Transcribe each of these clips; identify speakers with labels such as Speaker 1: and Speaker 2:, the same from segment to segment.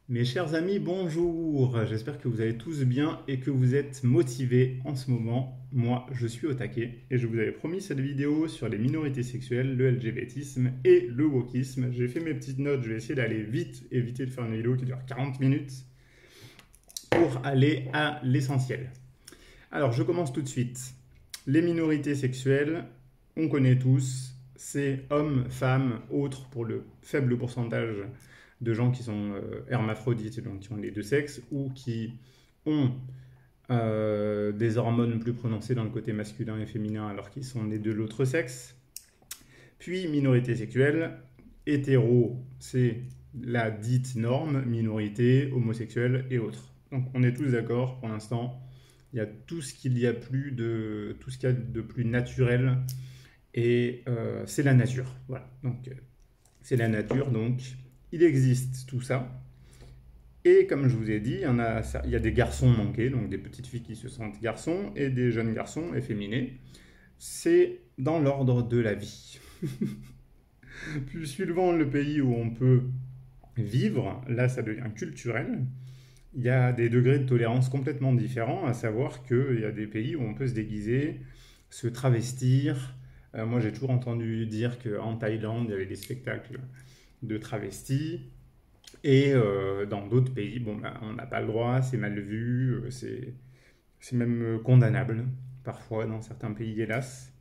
Speaker 1: Mes chers amis, bonjour. J'espère que vous allez tous bien et que vous êtes motivés en ce moment. Moi, je suis au taquet et je vous avais promis cette vidéo sur les minorités sexuelles, le LGBTisme et le wokisme. J'ai fait mes petites notes, je vais essayer d'aller vite, éviter de faire une vidéo qui dure 40 minutes pour aller à l'essentiel. Alors, je commence tout de suite. Les minorités sexuelles, on connaît tous, c'est hommes, femmes, autres pour le faible pourcentage de gens qui sont hermaphrodites, donc qui ont les deux sexes, ou qui ont des hormones plus prononcées dans le côté masculin et féminin alors qu'ils sont nés de l'autre sexe. Puis minorité sexuelle, hétéro, c'est la dite norme, minorité, homosexuelle et autres. Donc on est tous d'accord pour l'instant, il y a tout ce qu'il y a tout ce qu'il y a de plus naturel et c'est la nature. Voilà. Donc c'est la nature, donc il existe tout ça. Et comme je vous ai dit, il y a des garçons manqués, donc des petites filles qui se sentent garçons, et des jeunes garçons efféminés. C'est dans l'ordre de la vie. Puis suivant le pays où on peut vivre, là ça devient culturel. Il y a des degrés de tolérance complètement différents, à savoir qu'il y a des pays où on peut se déguiser, se travestir. Moi j'ai toujours entendu dire qu'en Thaïlande, il y avait des spectacles de travestis. Et dans d'autres pays, bon, ben, on n'a pas le droit, c'est mal vu, c'est même condamnable, parfois dans certains pays, hélas.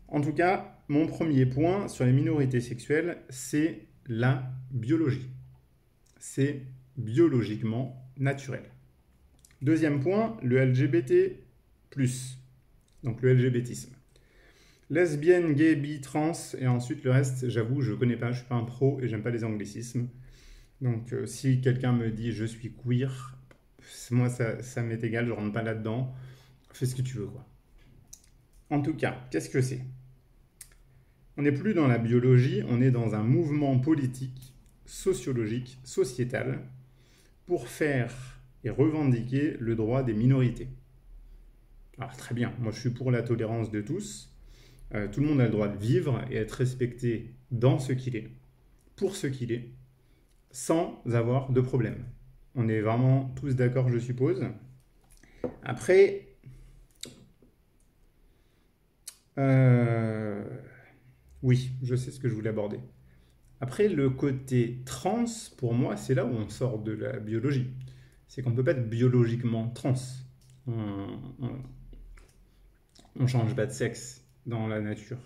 Speaker 1: En tout cas, mon premier point sur les minorités sexuelles, c'est la biologie. C'est biologiquement naturel. Deuxième point, le LGBT+, donc le LGBTisme. Lesbienne, gay, bi, trans, et ensuite le reste, j'avoue, je ne connais pas, je ne suis pas un pro et j'aime pas les anglicismes. Donc si quelqu'un me dit je suis queer, moi ça m'est égal, je rentre pas là-dedans. Fais ce que tu veux quoi. En tout cas, qu'est-ce que c'est? On n'est plus dans la biologie, on est dans un mouvement politique, sociologique, sociétal, pour faire et revendiquer le droit des minorités. Alors très bien, moi je suis pour la tolérance de tous. Tout le monde a le droit de vivre et être respecté dans ce qu'il est, pour ce qu'il est, sans avoir de problème. On est vraiment tous d'accord, je suppose. Après, oui, je sais ce que je voulais aborder. Après, le côté trans, pour moi, c'est là où on sort de la biologie. C'est qu'on ne peut pas être biologiquement trans. On ne change pas de sexe dans la nature.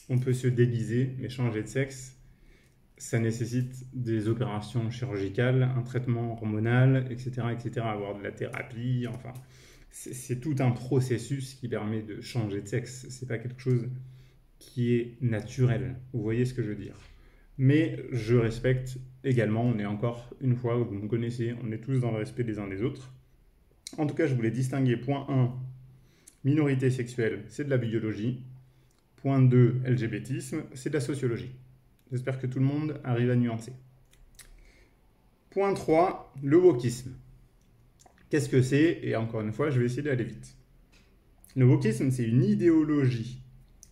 Speaker 1: On peut se déguiser, mais changer de sexe, ça nécessite des opérations chirurgicales, un traitement hormonal, etc., etc., avoir de la thérapie, enfin, c'est tout un processus qui permet de changer de sexe. C'est pas quelque chose qui est naturel. Vous voyez ce que je veux dire? Mais je respecte également, on est encore une fois, vous me connaissez, on est tous dans le respect des uns des autres. En tout cas, je voulais distinguer point 1, minorité sexuelle, c'est de la biologie. Point 2, LGBTisme, c'est de la sociologie. J'espère que tout le monde arrive à nuancer. Point 3, le wokisme. Qu'est-ce que c'est? Et encore une fois, je vais essayer d'aller vite. Le wokisme, c'est une idéologie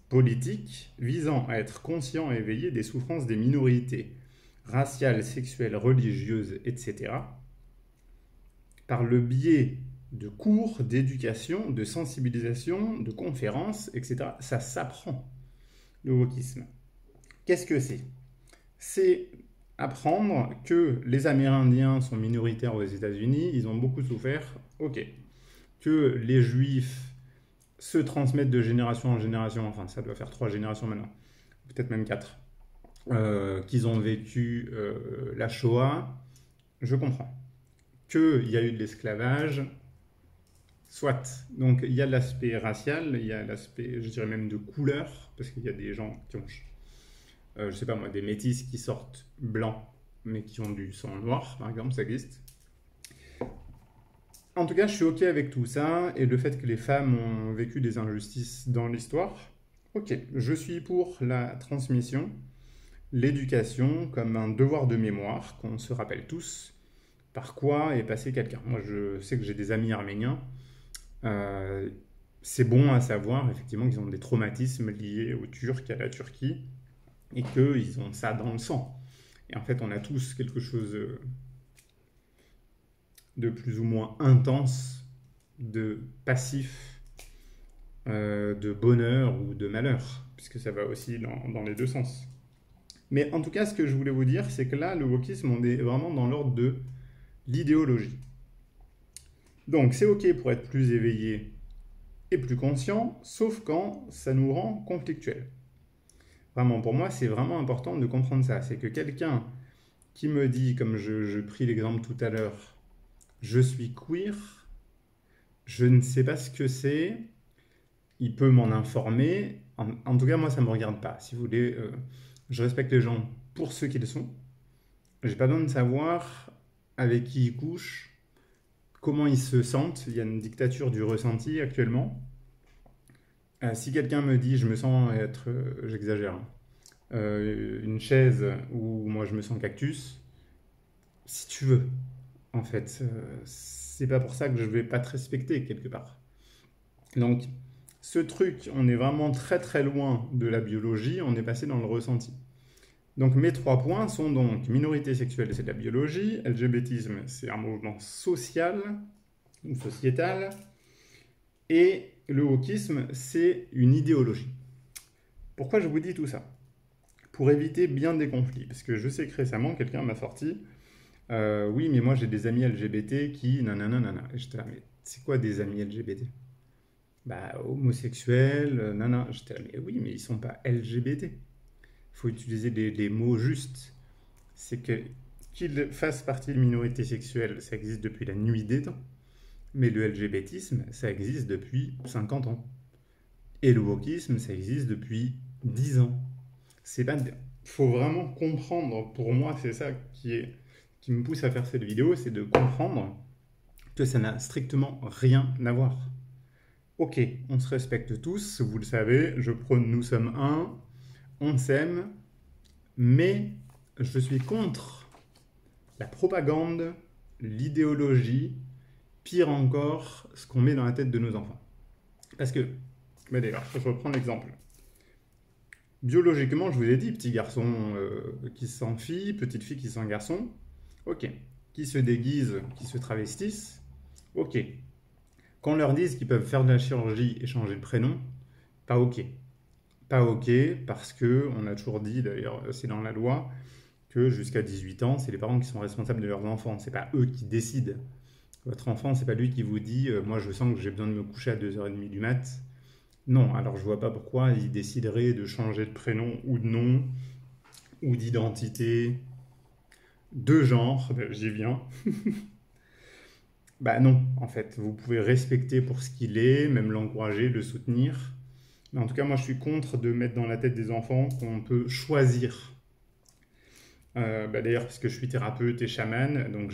Speaker 1: politique visant à être conscient et éveillé des souffrances des minorités raciales, sexuelles, religieuses, etc. par le biais de cours, d'éducation, de sensibilisation, de conférences, etc. Ça s'apprend, le wokisme. Qu'est-ce que c'est? C'est apprendre que les Amérindiens sont minoritaires aux États-Unis, ils ont beaucoup souffert, ok. Que les Juifs se transmettent de génération en génération, enfin ça doit faire 3 générations maintenant, peut-être même 4, qu'ils ont vécu la Shoah, je comprends. Qu'il y a eu de l'esclavage, soit. Donc il y a l'aspect racial, il y a l'aspect, je dirais même de couleur, parce qu'il y a des gens qui ont je sais pas moi, des métis qui sortent blancs, mais qui ont du sang noir, par exemple, ça existe. En tout cas, je suis ok avec tout ça, et le fait que les femmes ont vécu des injustices dans l'histoire, ok, je suis pour la transmission, l'éducation comme un devoir de mémoire, qu'on se rappelle tous, par quoi est passé quelqu'un. Moi, je sais que j'ai des amis arméniens, c'est bon à savoir, effectivement, qu'ils ont des traumatismes liés aux Turcs, à la Turquie, et qu'ils ont ça dans le sang. Et en fait, on a tous quelque chose de plus ou moins intense, de passif, de bonheur ou de malheur, puisque ça va aussi dans les deux sens. Mais en tout cas, ce que je voulais vous dire, c'est que là, le wokisme, on est vraiment dans l'ordre de l'idéologie. Donc, c'est OK pour être plus éveillé et plus conscient, sauf quand ça nous rend conflictuels. Vraiment, pour moi, c'est vraiment important de comprendre ça. C'est que quelqu'un qui me dit, comme je pris l'exemple tout à l'heure, je suis queer, je ne sais pas ce que c'est, il peut m'en informer. En tout cas, moi, ça ne me regarde pas. Si vous voulez, je respecte les gens pour ce qu'ils sont. J'ai pas besoin de savoir avec qui ils couchent, comment ils se sentent. Il y a une dictature du ressenti actuellement. Si quelqu'un me dit, je me sens être, j'exagère, hein, une chaise ou moi je me sens cactus, si tu veux, en fait, c'est pas pour ça que je vais pas te respecter quelque part. Donc, ce truc, on est vraiment très très loin de la biologie, on est passé dans le ressenti. Donc mes 3 points sont donc minorité sexuelle, c'est de la biologie, LGBTisme, c'est un mouvement social ou sociétal, et le wokisme, c'est une idéologie. Pourquoi je vous dis tout ça? Pour éviter bien des conflits, parce que je sais que récemment, quelqu'un m'a sorti oui, mais moi j'ai des amis LGBT qui nanana. Et j'étais là, mais c'est quoi des amis LGBT? Bah, homosexuels, nanana. J'étais là, mais oui, mais ils sont pas LGBT. Il faut utiliser des mots justes. C'est que qu'ils fassent partie de minorité sexuelle, ça existe depuis la nuit des temps. Mais le LGBTisme, ça existe depuis 50 ans. Et le wokisme, ça existe depuis 10 ans. C'est pas... faut vraiment comprendre, pour moi, c'est ça qui me pousse à faire cette vidéo, c'est de comprendre que ça n'a strictement rien à voir. Ok, on se respecte tous, vous le savez, je prône nous sommes un, on s'aime, mais je suis contre la propagande, l'idéologie, pire encore, ce qu'on met dans la tête de nos enfants. Parce que, bah d'ailleurs, je reprends l'exemple. Biologiquement, je vous ai dit, petit garçon qui se sent fille, petite fille qui se sent garçon, ok. Qui se déguisent, qui se travestissent, ok. Qu'on leur dise qu'ils peuvent faire de la chirurgie et changer de prénom, pas ok. Pas ok parce que on a toujours dit, d'ailleurs c'est dans la loi, que jusqu'à 18 ans, c'est les parents qui sont responsables de leurs enfants, c'est pas eux qui décident. Votre enfant, c'est pas lui qui vous dit moi je sens que j'ai besoin de me coucher à 2h30 du mat. Non, alors je vois pas pourquoi il déciderait de changer de prénom ou de nom, ou d'identité, de genre, j'y viens. Bah non, en fait, vous pouvez respecter pour ce qu'il est, même l'encourager, le soutenir. Mais en tout cas, moi je suis contre de mettre dans la tête des enfants qu'on peut choisir. D'ailleurs, parce que je suis thérapeute et chaman, donc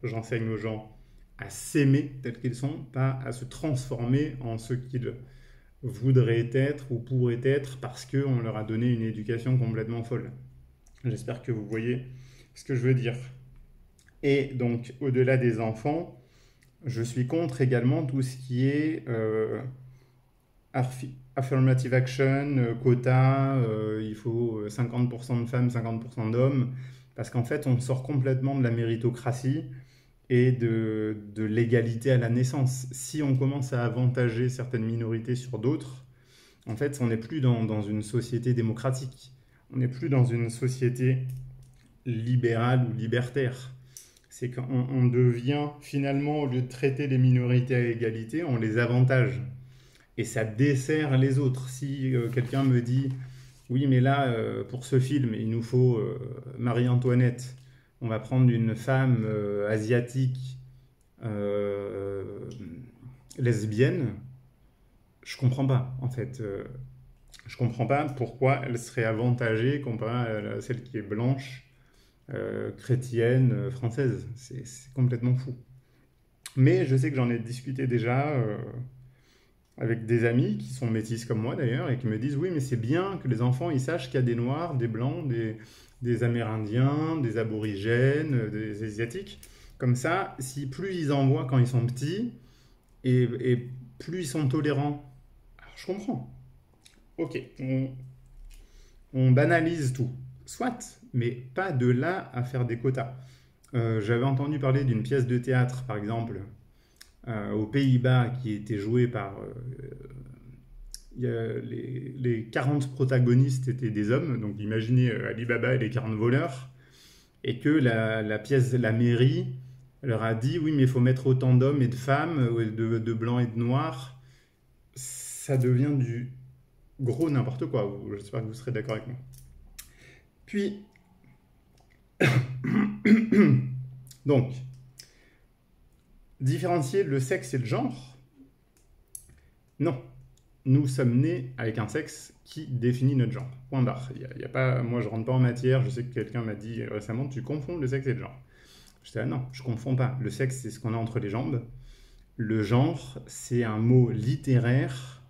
Speaker 1: j'enseigne aux gens à s'aimer tels qu'ils sont, pas à se transformer en ce qu'ils voudraient être ou pourraient être parce qu'on leur a donné une éducation complètement folle. J'espère que vous voyez ce que je veux dire. Et donc, au-delà des enfants, je suis contre également tout ce qui est affirmative action, quota, il faut 50% de femmes, 50% d'hommes, parce qu'en fait, on sort complètement de la méritocratie et de l'égalité à la naissance. Si on commence à avantager certaines minorités sur d'autres, en fait, on n'est plus dans une société démocratique. On n'est plus dans une société libérale ou libertaire. C'est qu'on devient finalement, au lieu de traiter les minorités à égalité, on les avantage. Et ça dessert les autres. Si quelqu'un me dit, oui, mais là, pour ce film, il nous faut Marie-Antoinette, on va prendre une femme asiatique lesbienne, je comprends pas, en fait. Je comprends pas pourquoi elle serait avantagée comparée à celle qui est blanche, chrétienne, française. C'est complètement fou. Mais je sais que j'en ai discuté déjà avec des amis qui sont métis comme moi d'ailleurs et qui me disent oui mais c'est bien que les enfants ils sachent qu'il y a des noirs, des blancs, des amérindiens, des aborigènes, des asiatiques. Comme ça, si plus ils en voient quand ils sont petits et plus ils sont tolérants. Alors je comprends. Ok, on banalise tout. Soit, mais pas de là à faire des quotas. J'avais entendu parler d'une pièce de théâtre, par exemple, aux Pays-Bas, qui était jouée par... les 40 protagonistes étaient des hommes, donc imaginez Ali Baba et les 40 voleurs, et que la pièce, la mairie, leur a dit, oui, mais il faut mettre autant d'hommes et de femmes, de blancs et de noirs. Ça devient du gros n'importe quoi. J'espère que vous serez d'accord avec moi. Puis, donc, différencier le sexe et le genre? Non. Nous sommes nés avec un sexe qui définit notre genre. Point barre. Y a pas, moi, je rentre pas en matière. Je sais que quelqu'un m'a dit récemment, tu confonds le sexe et le genre. Je dis, ah non, je confonds pas. Le sexe, c'est ce qu'on a entre les jambes. Le genre, c'est un mot littéraire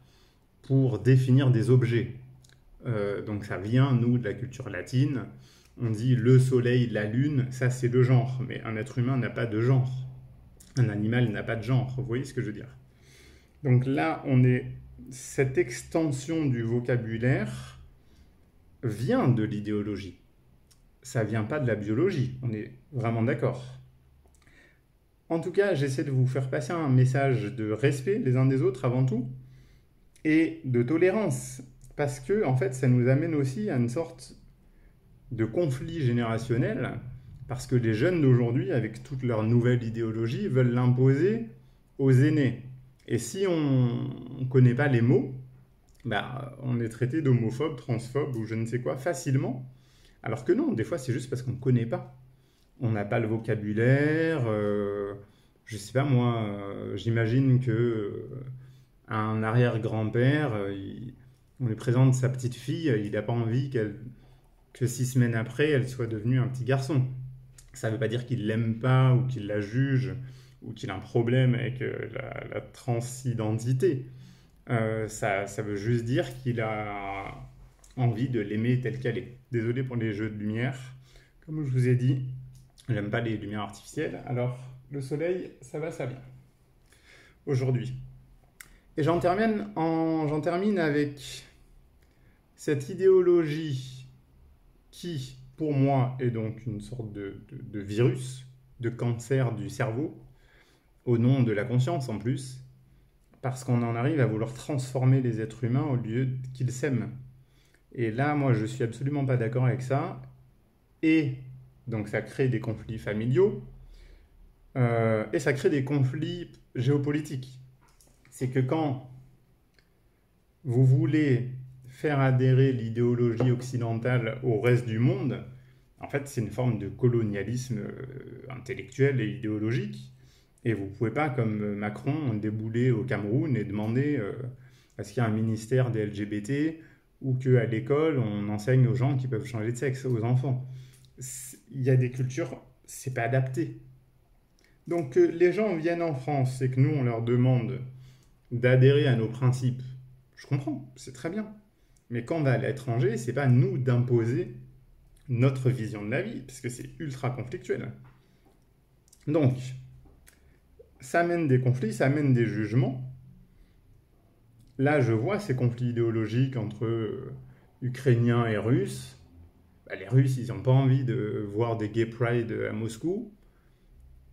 Speaker 1: pour définir des objets. Donc ça vient, nous, de la culture latine. On dit le soleil, la lune, ça c'est le genre. Mais un être humain n'a pas de genre. Un animal n'a pas de genre. Vous voyez ce que je veux dire? Donc là, cette extension du vocabulaire vient de l'idéologie. Ça vient pas de la biologie. On est vraiment d'accord. En tout cas, j'essaie de vous faire passer un message de respect les uns des autres avant tout et de tolérance. Parce que, en fait, ça nous amène aussi à une sorte de conflit générationnel. Parce que les jeunes d'aujourd'hui, avec toute leur nouvelle idéologie, veulent l'imposer aux aînés. Et si on ne connaît pas les mots, bah, on est traité d'homophobe, transphobe ou je ne sais quoi facilement. Alors que non, des fois c'est juste parce qu'on ne connaît pas. On n'a pas le vocabulaire. Je sais pas moi, j'imagine que un arrière-grand-père, on lui présente sa petite fille, il n'a pas envie que 6 semaines après, elle soit devenue un petit garçon. Ça ne veut pas dire qu'il l'aime pas ou qu'il la juge ou qu'il a un problème avec la transidentité. Ça veut juste dire qu'il a envie de l'aimer telle qu'elle est. Désolé pour les jeux de lumière. Comme je vous ai dit, j'aime pas les lumières artificielles. Alors, le soleil, ça va, ça vient. Aujourd'hui. Et j'en termine avec cette idéologie qui, pour moi, est donc une sorte de virus, de cancer du cerveau, au nom de la conscience en plus, parce qu'on en arrive à vouloir transformer les êtres humains au lieu qu'ils s'aiment. Et là, moi, je suis absolument pas d'accord avec ça. Et donc, ça crée des conflits familiaux, et ça crée des conflits géopolitiques. C'est que quand vous voulez faire adhérer l'idéologie occidentale au reste du monde, en fait, c'est une forme de colonialisme intellectuel et idéologique. Et vous ne pouvez pas, comme Macron, débouler au Cameroun et demander est-ce qu'il y a un ministère des LGBT ou qu'à l'école, on enseigne aux gens qui peuvent changer de sexe, aux enfants. Il y a des cultures, c'est pas adapté. Donc les gens viennent en France et que nous, on leur demande d'adhérer à nos principes. Je comprends, c'est très bien. Mais quand on va à l'étranger, c'est pas nous d'imposer notre vision de la vie, parce que c'est ultra conflictuel. Donc, ça amène des conflits, ça amène des jugements. Là, je vois ces conflits idéologiques entre Ukrainiens et Russes. Bah, les Russes, ils n'ont pas envie de voir des gay pride à Moscou.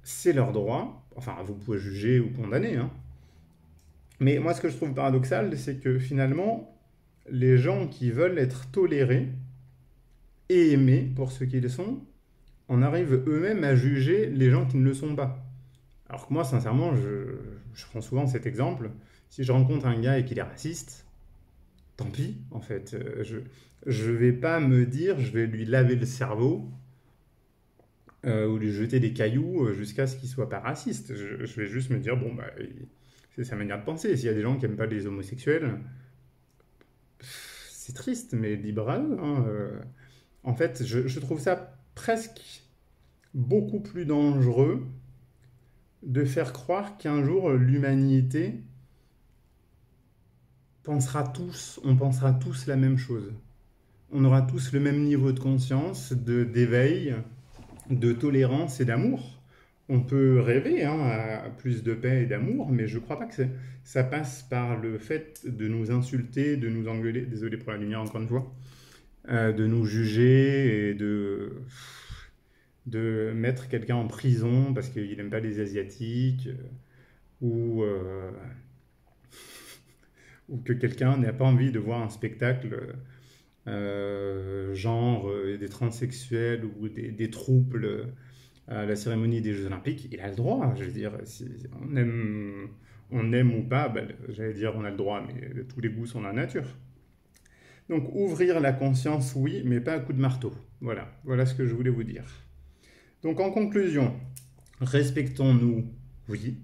Speaker 1: C'est leur droit. Enfin, vous pouvez juger ou condamner. Hein. Mais moi, ce que je trouve paradoxal, c'est que finalement, les gens qui veulent être tolérés et aimés pour ce qu'ils sont, en arrivent eux-mêmes à juger les gens qui ne le sont pas. Alors que moi, sincèrement, je prends souvent cet exemple. Si je rencontre un gars et qu'il est raciste, tant pis, en fait. Je vais pas me dire, je vais lui laver le cerveau ou lui jeter des cailloux jusqu'à ce qu'il soit pas raciste. Je vais juste me dire, bon, bah, c'est sa manière de penser. S'il y a des gens qui n'aiment pas les homosexuels, c'est triste, mais libre à eux. Hein. En fait, je trouve ça presque beaucoup plus dangereux de faire croire qu'un jour l'humanité on pensera tous la même chose. On aura tous le même niveau de conscience, d'éveil, de tolérance et d'amour. On peut rêver hein, à plus de paix et d'amour, mais je ne crois pas que ça passe par le fait de nous insulter, de nous engueuler, désolé pour la lumière encore une fois, de nous juger et de mettre quelqu'un en prison parce qu'il n'aime pas les Asiatiques, ou, ou que quelqu'un n'a pas envie de voir un spectacle genre des transsexuels ou des troubles à la cérémonie des Jeux Olympiques, il a le droit. Je veux dire, si on aime ou pas, ben, j'allais dire on a le droit, mais tous les goûts sont dans la nature. Donc ouvrir la conscience, oui, mais pas à coup de marteau. Voilà, voilà ce que je voulais vous dire. Donc en conclusion, respectons-nous, oui.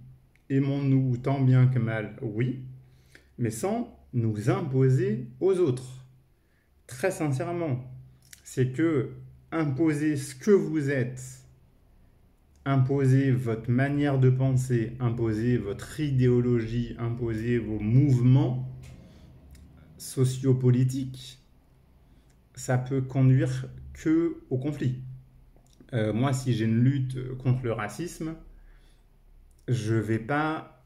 Speaker 1: Aimons-nous tant bien que mal, oui. Mais sans nous imposer aux autres. Très sincèrement, c'est que imposer ce que vous êtes, imposer votre manière de penser, imposer votre idéologie, imposer vos mouvements sociopolitiques, ça peut conduire que au conflit. Moi, si j'ai une lutte contre le racisme, je ne vais pas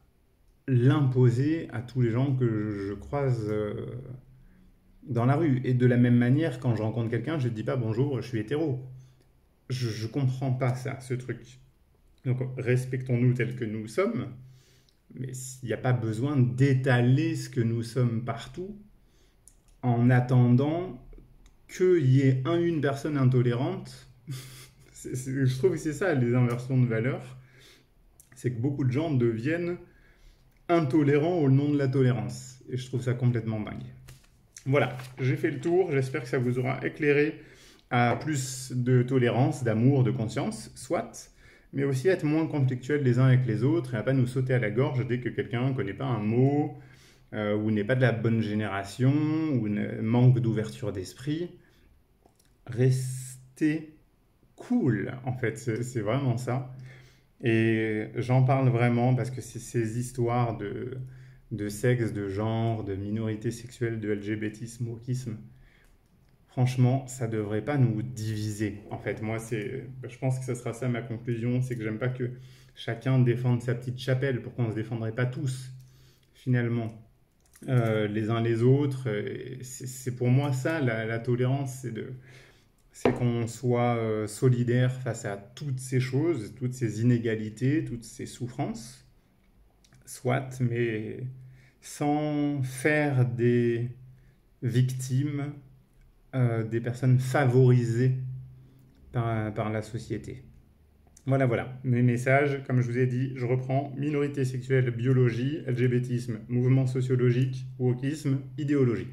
Speaker 1: l'imposer à tous les gens que je croise dans la rue. Et de la même manière, quand je rencontre quelqu'un, je ne dis pas bonjour, je suis hétéro. Je ne comprends pas ça, ce truc. Donc respectons-nous tels que nous sommes, mais il n'y a pas besoin d'étaler ce que nous sommes partout en attendant qu'il y ait une personne intolérante. Je trouve que c'est ça, les inversions de valeurs. C'est que beaucoup de gens deviennent intolérants au nom de la tolérance. Et je trouve ça complètement dingue. Voilà, j'ai fait le tour. J'espère que ça vous aura éclairé à plus de tolérance, d'amour, de conscience, soit, mais aussi être moins conflictuel les uns avec les autres et à pas nous sauter à la gorge dès que quelqu'un ne connaît pas un mot, ou n'est pas de la bonne génération, ou manque d'ouverture d'esprit. Restez cool, en fait, c'est vraiment ça. Et j'en parle vraiment parce que c'est ces histoires de sexe, de genre, de minorité sexuelle, de LGBTisme, wokisme. Franchement, ça devrait pas nous diviser. En fait, moi, je pense que ce sera ça ma conclusion, c'est que j'aime pas que chacun défende sa petite chapelle. Pourquoi on ne se défendrait pas tous, finalement, les uns les autres. C'est pour moi ça, la tolérance, c'est qu'on soit solidaire face à toutes ces choses, toutes ces inégalités, toutes ces souffrances, soit, mais sans faire des victimes, des personnes favorisées par la société. Voilà, voilà. Mes messages, comme je vous ai dit, je reprends: minorité sexuelle, biologie, LGBTisme, mouvement sociologique, wokisme, idéologie.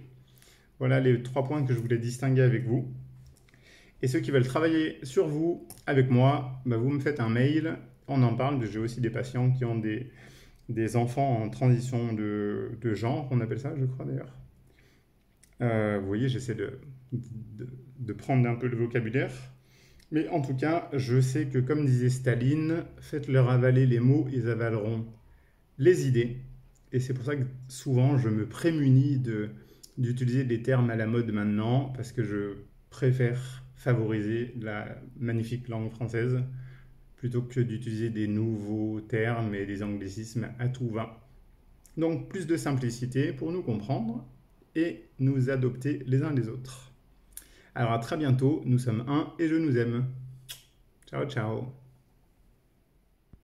Speaker 1: Voilà les 3 points que je voulais distinguer avec vous. Et ceux qui veulent travailler sur vous avec moi, bah vous me faites un mail, on en parle. J'ai aussi des patients qui ont des enfants en transition de genre, on appelle ça, je crois d'ailleurs. Vous voyez, j'essaie de prendre un peu le vocabulaire. Mais en tout cas, je sais que, comme disait Staline, faites-leur avaler les mots, ils avaleront les idées. Et c'est pour ça que souvent, je me prémunis d'utiliser des termes à la mode maintenant, parce que je préfère favoriser la magnifique langue française plutôt que d'utiliser des nouveaux termes et des anglicismes à tout va. Donc plus de simplicité pour nous comprendre et nous adopter les uns les autres. Alors à très bientôt, nous sommes un et je nous aime. Ciao ciao.